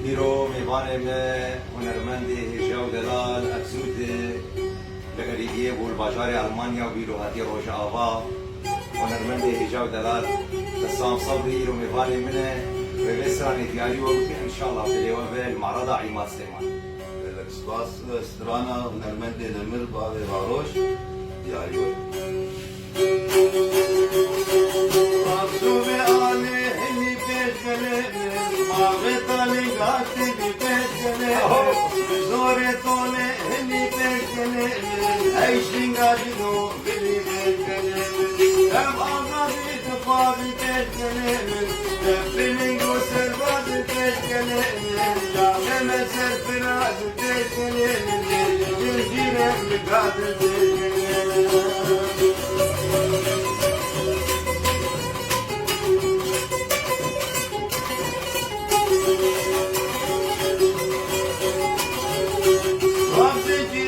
هيرو ميباني من هنرمندي هجاو دلال أكسود لغريبية والباجاري ألمانيا وبيلو هاتي روش آبا هنرمندي هجاو دلال بسام صبري هيرو ميباني منه وبسراني دياري وبكي إن شاء الله في اليوم المعرضة عماد سليمان الاسباس سترانا هنرمندي نمر بابي باروش دياري Mahsube aleyhini bezgelerim, Mağbetali gatibi bezgelerim, Zore tolehini bezgelerim, Eyşin gadino bili bezgelerim, Hem ağabey tıfabi bezgelerim, Tefilin göster bazı bezgelerim, Yâleme serfiraz bezgelerim, Circirem gadı bezgelerim.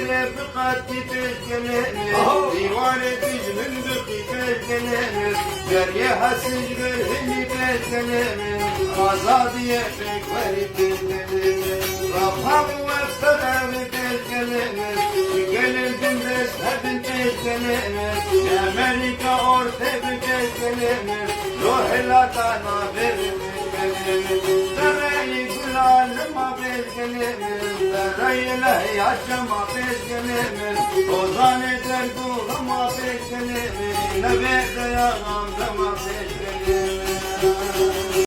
Rafıkati bezgelenir, divane dizmin bıkı bezgelenir, Geriye hasıc gülhini bezgelenir, Azadiye bekveri bezgelenir, Rafham ve fedavı bezgelenir, Gelir gündüz hepin bezgelenir, Amerika ortaya bezgelenir, Rohelatana verir bezgelenir, Dereyi gülalıma bezgelenir, Dereyle yaşama bezgelenir, Ozan eder duruma bezgelenir, Nebede yanamdama bezgelenir.